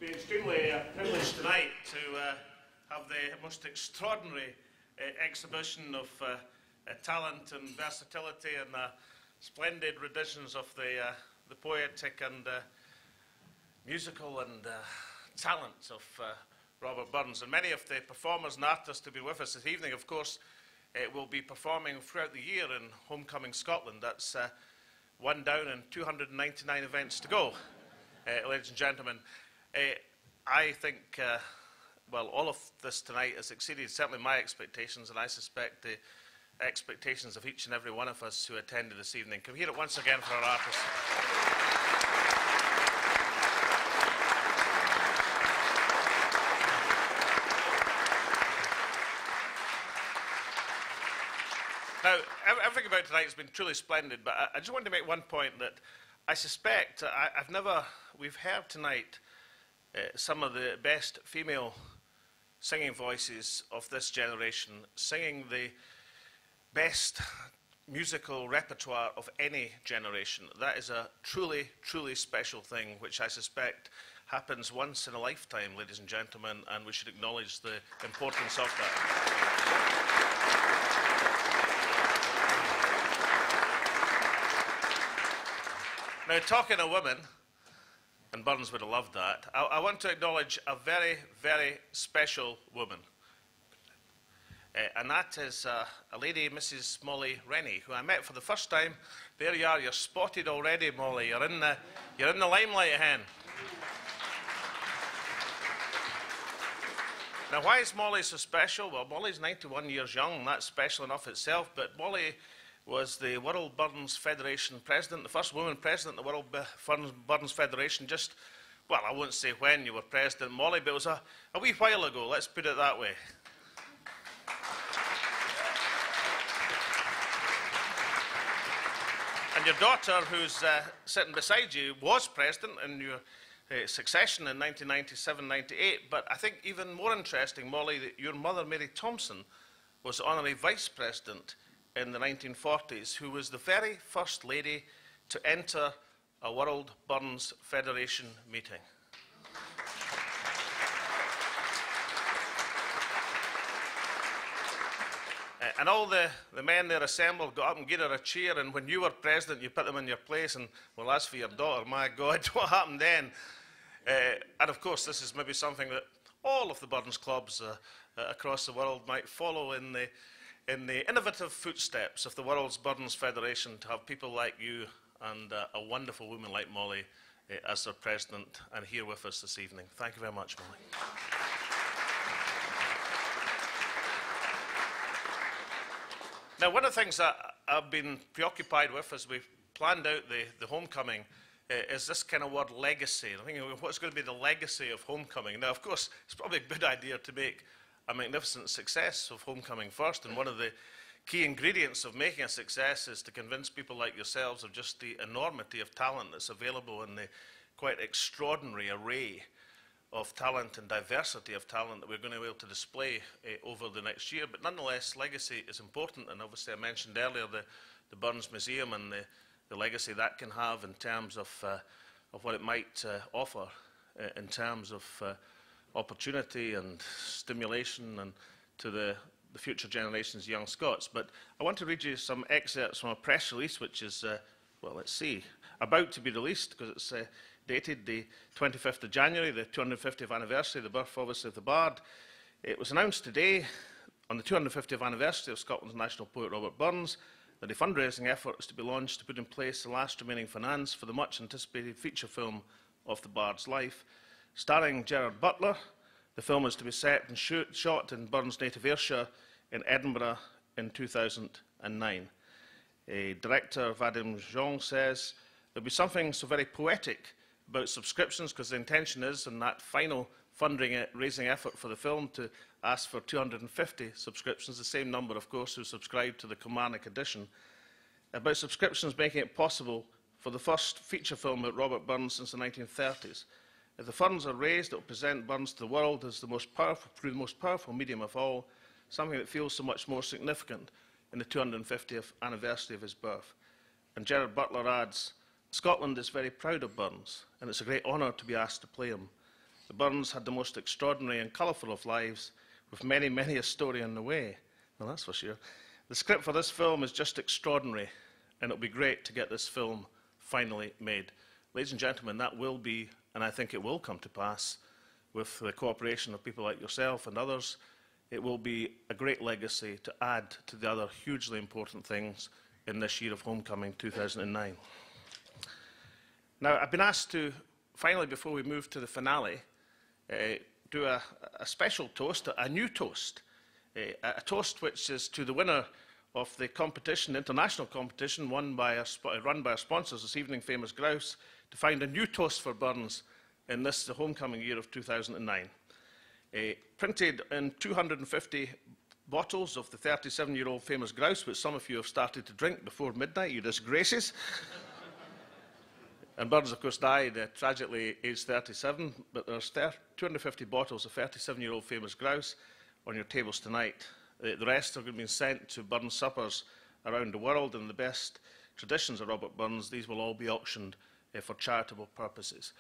We're extremely privileged tonight to have the most extraordinary exhibition of talent and versatility and splendid renditions of the poetic and musical and talent of Robert Burns. And many of the performers and artists to be with us this evening, of course, will be performing throughout the year in Homecoming Scotland. That's one down and 299 events to go, ladies and gentlemen. I think, well, all of this tonight has exceeded certainly my expectations, and I suspect the expectations of each and every one of us who attended this evening. Can we hear it once again for our artists? Now, everything about tonight has been truly splendid, but I just wanted to make one point that I suspect we've heard tonight some of the best female singing voices of this generation, singing the best musical repertoire of any generation. That is a truly, truly special thing, which I suspect happens once in a lifetime, ladies and gentlemen, and we should acknowledge the importance of that. Now, talking of women, and Burns would have loved that, I want to acknowledge a very, very special woman. And that is a lady, Mrs. Molly Rennie, who I met for the first time. There you are, you're spotted already, Molly. You're in the limelight again. Now, why is Molly so special? Well, Molly's 91 years young, and that's special enough itself, but Molly was the World Burns Federation president, the first woman president of the World Burns Federation, just, well, I won't say when you were president, Molly, but it was a wee while ago, let's put it that way. And your daughter, who's sitting beside you, was president in your succession in 1997-98, but I think even more interesting, Molly, that your mother, Mary Thompson, was honorary vice president in the 1940s, who was the very first lady to enter a World Burns Federation meeting. And all the men there assembled got up and gave her a cheer, and when you were president, you put them in your place, and, well, as for your daughter, my God, what happened then? And, of course, this is maybe something that all of the Burns clubs across the world might follow in the innovative footsteps of the World's Burns Federation, to have people like you and a wonderful woman like Molly as their president and here with us this evening. Thank you very much, Molly. Now, one of the things that I've been preoccupied with as we've planned out the homecoming is this kind of word legacy. I'm thinking, what's going to be the legacy of homecoming? Now, of course, it's probably a good idea to make a magnificent success of homecoming first, and one of the key ingredients of making a success is to convince people like yourselves of just the enormity of talent that's available in the quite extraordinary array of talent and diversity of talent that we're going to be able to display over the next year. But nonetheless, legacy is important, and obviously I mentioned earlier the Burns Museum and the legacy that can have in terms of what it might offer in terms of opportunity and stimulation and to the future generations of young Scots. But I want to read you some excerpts from a press release which is, well, let's see, about to be released, because it's dated the 25th of January, the 250th anniversary, the birth, obviously, of the Bard. It was announced today, on the 250th anniversary of Scotland's national poet Robert Burns, that a fundraising effort is to be launched to put in place the last remaining finance for the much-anticipated feature film of the Bard's life. Starring Gerard Butler, the film is to be set and shot in Burns' native Ayrshire in Edinburgh in 2009. Director Vadim Jean says there'll be something so very poetic about subscriptions, because the intention is, in that final fundraising effort for the film, to ask for 250 subscriptions, the same number, of course, who subscribed to the Kilmarnock edition, about subscriptions making it possible for the first feature film about Robert Burns since the 1930s. If the funds are raised, it will present Burns to the world as through the most powerful medium of all, something that feels so much more significant in the 250th anniversary of his birth. And Gerard Butler adds, Scotland is very proud of Burns, and it's a great honour to be asked to play him. The Burns had the most extraordinary and colourful of lives, with many, many a story on the way. Well, that's for sure. The script for this film is just extraordinary, and it'll be great to get this film finally made. Ladies and gentlemen, that will be, and I think it will come to pass, with the cooperation of people like yourself and others. It will be a great legacy to add to the other hugely important things in this year of homecoming 2009. Now, I've been asked to, finally, before we move to the finale, do a special toast, a new toast, a toast which is to the winner of the competition, international competition, run by our sponsors this evening, Famous Grouse, to find a new toast for Burns in this, the homecoming year of 2009. Printed in 250 bottles of the 37-year-old Famous Grouse, which some of you have started to drink before midnight, you disgraces. And Burns, of course, died tragically aged 37, but there's 250 bottles of 37-year-old Famous Grouse on your tables tonight. The rest are going to be sent to Burns suppers around the world, and the best traditions of Robert Burns, these will all be auctioned for charitable purposes.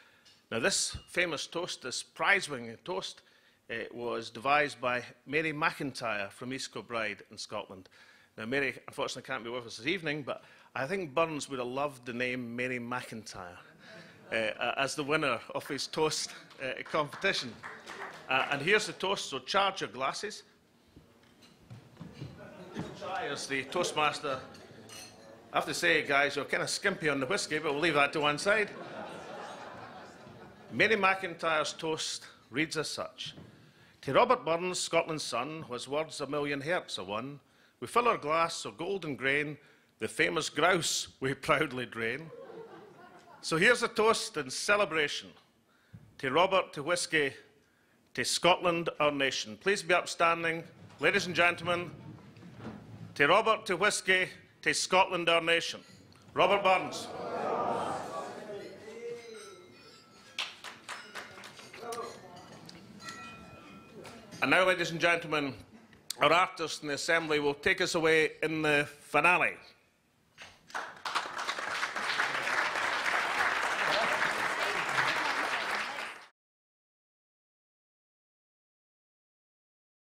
Now, this famous toast, this prize-winning toast, was devised by Mary McIntyre from East Kilbride in Scotland. Now, Mary, unfortunately, can't be with us this evening, but I think Burns would have loved the name Mary McIntyre as the winner of his toast competition. And here's the toast, so charge your glasses. Try as the Toastmaster. I have to say, guys, you're kind of skimpy on the whiskey, but we'll leave that to one side. Mary McIntyre's toast reads as such. To Robert Burns, Scotland's son, whose words 1,000,000 hertz are won, we fill our glass of golden grain, the famous grouse we proudly drain. So here's a toast in celebration. To Robert, to whiskey, to Scotland, our nation. Please be upstanding, ladies and gentlemen. To Robert, to whiskey, to Scotland, our nation. Robert Burns. And now, ladies and gentlemen, our artists in the Assembly will take us away in the finale.